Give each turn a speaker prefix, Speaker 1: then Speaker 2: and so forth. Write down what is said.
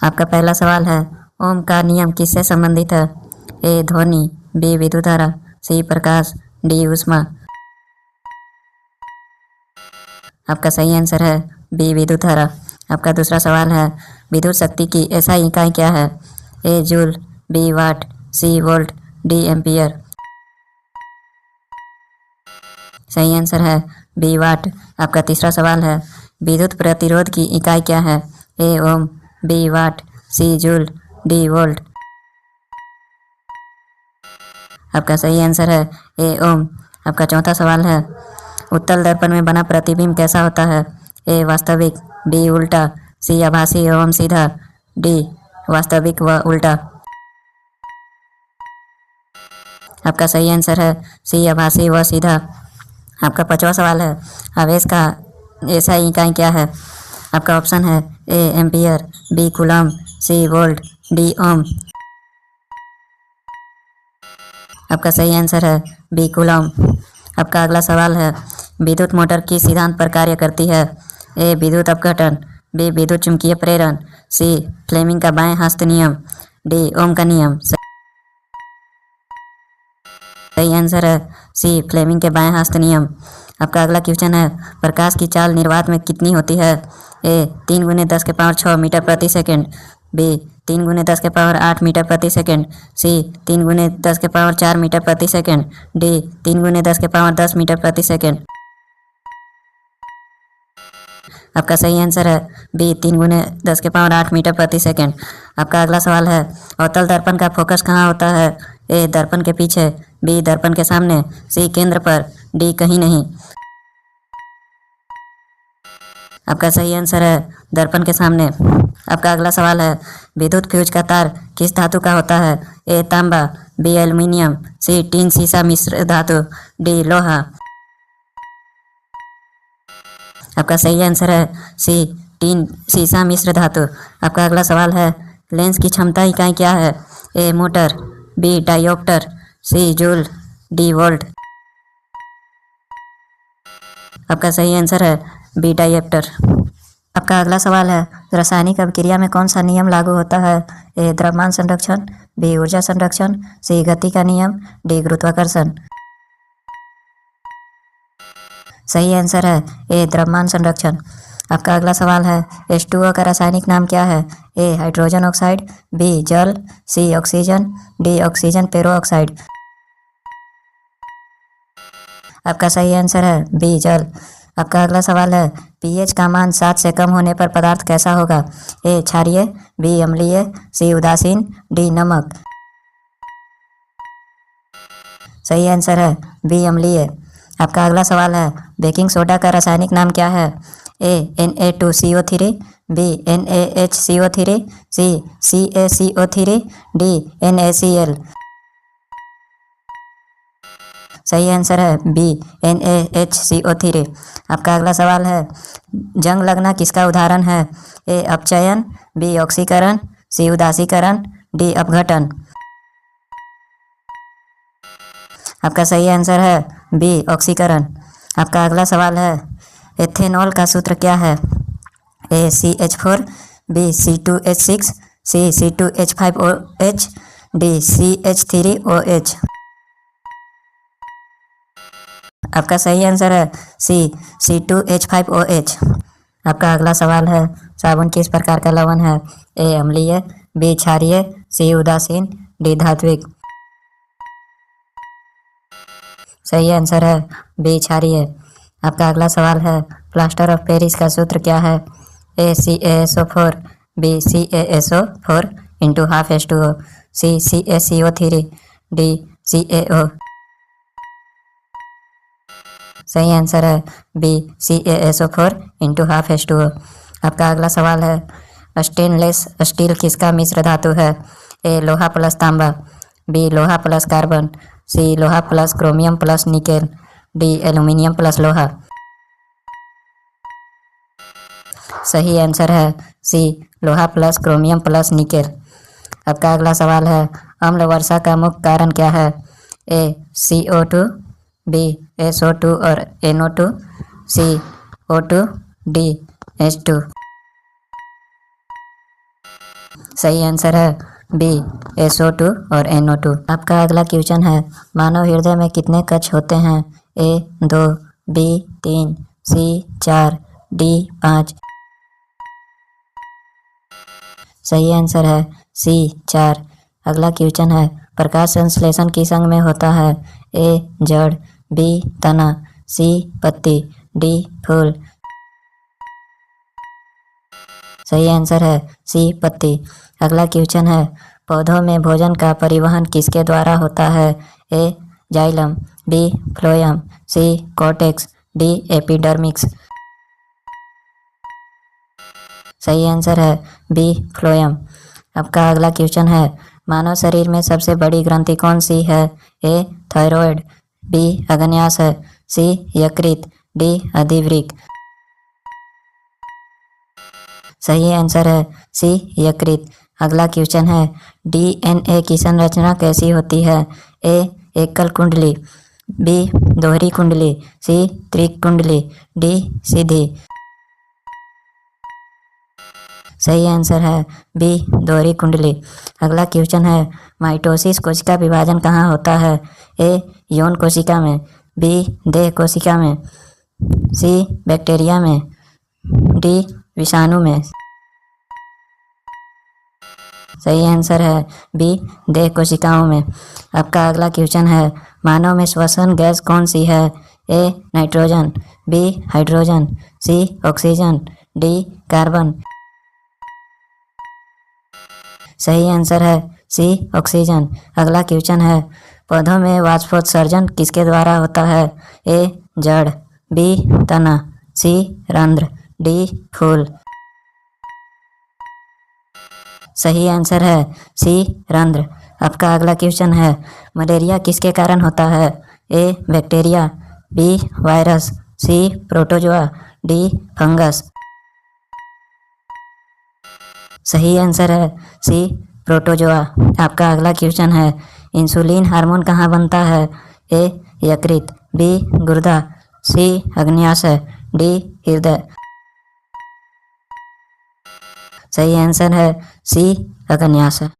Speaker 1: आपका पहला सवाल है, ओम का नियम किससे संबंधित है? ए ध्वनि, बी विद्युत धारा, सी प्रकाश, डी ऊष्मा। आपका सही आंसर है बी विद्युत धारा। आपका दूसरा सवाल है, विद्युत शक्ति की एसआई इकाई क्या है? ए जूल, बी वाट, सी वोल्ट, डी एम्पियर। सही आंसर है बी वाट। आपका तीसरा सवाल है, विद्युत प्रतिरोध की इकाई क्या है? ए ओम, बी वाट, सी जूल, डी वोल्ट। आपका सही आंसर है ए ओम। आपका चौथा सवाल है, उत्तल दर्पण में बना प्रतिबिंब कैसा होता है? ए वास्तविक, बी उल्टा, सी आभासी एवं सीधा, डी वास्तविक व उल्टा। आपका सही आंसर है सी आभासी व सीधा। आपका पांचवा सवाल है, आवेश का एसआई इकाई क्या है? आपका ऑप्शन है A ampere, B coulomb, C volt, D ohm. आपका सही आंसर है बी कूलम। आपका अगला सवाल है, विद्युत मोटर किस सिद्धांत पर कार्य करती है? ए विद्युत अपघटन, बी विद्युत चुंबकीय प्रेरण, सी फ्लेमिंग का बाएं हस्त नियम, डी ओम का नियम। सही आंसर है सी फ्लेमिंग के बाएं हस्त नियम। आपका अगला क्वेश्चन है, प्रकाश की चाल निर्वात में कितनी होती है? ए 3 × 10⁶ मीटर प्रति सेकंड, बी 3 × 10⁸ मीटर प्रति सेकंड, सी 3 × 10⁴ मीटर प्रति सेकंड, डी 3 × 10⁻10 मीटर प्रति सेकंड। आपका सही आंसर है बी 3 × 10⁸ मीटर प्रति सेकंड। आपका अगला सवाल है, अवतल दर्पण का फोकस कहाँ होता है? ए दर्पण के पीछे, बी दर्पण के सामने, सी केंद्र पर, डी कहीं नहीं। आपका सही आंसर है दर्पण के सामने। आपका अगला सवाल है, विद्युत फ्यूज का तार किस धातु का होता है? ए तांबा, बी एल्युमिनियम, सी टीन सीसा मिश्र धातु, डी लोहा। आपका सही आंसर है सी टीन सीसा मिश्र धातु। आपका अगला सवाल है, लेंस की क्षमता इकाई क्या है? ए मोटर, बी डायोप्टर, सी जूल, डी वोल्ट। आपका सही आंसर है बी डायोप्टर। आपका अगला सवाल है, रासायनिक अभिक्रिया में कौन सा नियम लागू होता है? ए द्रव्यमान संरक्षण, बी ऊर्जा संरक्षण, सी गति का नियम, डी गुरुत्वाकर्षण। सही आंसर है ए द्रव्यमान संरक्षण। आपका अगला सवाल है, H2O का रासायनिक नाम क्या है? ए हाइड्रोजन ऑक्साइड, बी जल, सी ऑक्सीजन, डी ऑक्सीजन पेरोऑक्साइड। आपका सही आंसर है बी जल। आपका अगला सवाल है, pH का मान 7 से कम होने पर पदार्थ कैसा होगा? ए क्षारीय, बी अम्लीय, सी उदासीन, डी नमक। सही आंसर है बी अम्लीय। आपका अगला सवाल है, बेकिंग सोडा का रासायनिक नाम क्या है? ए Na2CO3, बी NaHCO3, सी CaCO3, डी NaCl। सही आंसर है बी NaHCO3। आपका अगला सवाल है, जंग लगना किसका उदाहरण है? ए अपचयन, बी ऑक्सीकरण, सी उदासीकरण, डी अपघटन। आपका सही आंसर है बी ऑक्सीकरण। आपका अगला सवाल है, एथेनॉल का सूत्र क्या है? ए CH4, बी C2H6, सी C2H5OH, डी CH3OH। आपका सही आंसर है सी C2H5OH। आपका अगला सवाल है, साबुन किस प्रकार का लवण है? ए अम्लीय, बी क्षारीय, सी उदासीन, डी धात्विक। सही आंसर है बी क्षारीय। आपका अगला सवाल है, प्लास्टर ऑफ पेरिस का सूत्र क्या है? ए CaSO4, बी CaSO4 × ½ H2O, सी CaCO3, डी CaO। सही आंसर है बी CaSO4 × ½ H2O। आपका अगला सवाल है, स्टेनलेस स्टील किसका मिश्र धातु है? ए लोहा प्लस तांबा, बी लोहा प्लस कार्बन, सी लोहा plus chromium plus nickel, D aluminium plus लोहा। सही आंसर है सी लोहा प्लस क्रोमियम प्लस निकेल। आपका अगला सवाल है, अम्ल वर्षा का मुख्य कारण क्या है? ए CO2, बी SO2 और NO2, सी O2, डी H2। सही आंसर है बी SO2 और NO2। आपका अगला क्वेश्चन है मानव हृदय में कितने कक्ष होते हैं? A 2, B 3, C 4, D 5। सही आंसर है C 4। अगला क्वेश्चन है प्रकाश संश्लेषण किस अंग में होता है? A जड़, B तना, C पत्ती, D फूल। सही आंसर है C पत्ती। अगला क्वेश्चन है पौधों में भोजन का परिवहन किसके द्वारा होता है? A xylem, B phloem, C cortex, D एपिडर्मिक्स। सही आंसर है B फ्लोएम। आपका अगला क्वेश्चन है मानव शरीर में सबसे बड़ी ग्रंथि कौन सी है? A थायराइड, B अग्न्याशय, C यकृत, D अधिवृक्क। सही आंसर है C यकृत। अगला क्वेश्चन है DNA की संरचना कैसी होती है? A एकल कुंडली, B दोहरी कुंडली, C त्रिकुंडली, D सीधी। सही आंसर है B दोहरी कुंडली। अगला क्वेश्चन है माइटोसिस कोशिका विभाजन कहाँ होता है? A यौन कोशिका में, B देह कोशिका में, C बैक्टीरिया में, D विषाणु में। सही आंसर है B देह कोशिकाओं में। आपका अगला क्वेश्चन है मानव में श्वसन गैस कौन सी है? A nitrogen, B hydrogen, C oxygen, D carbon. सही आंसर है C ऑक्सीजन। अगला क्वेश्चन है पौधों में वाष्पोत्सर्जन किसके द्वारा होता है? A जड़, B तना, C रंध्र, D फूल। सही आंसर है C रंध्र। आपका अगला क्वेश्चन है मलेरिया किसके कारण होता है? A bacteria, B virus, C protozoa, D fungus. सही आंसर है C प्रोटोजोआ। आपका अगला क्वेश्चन है इंसुलिन हार्मोन कहाँ बनता है? A यकृत, B गुर्दा, C अग्न्याशय, D हृदय। सही आंसर है C अग्न्याशय।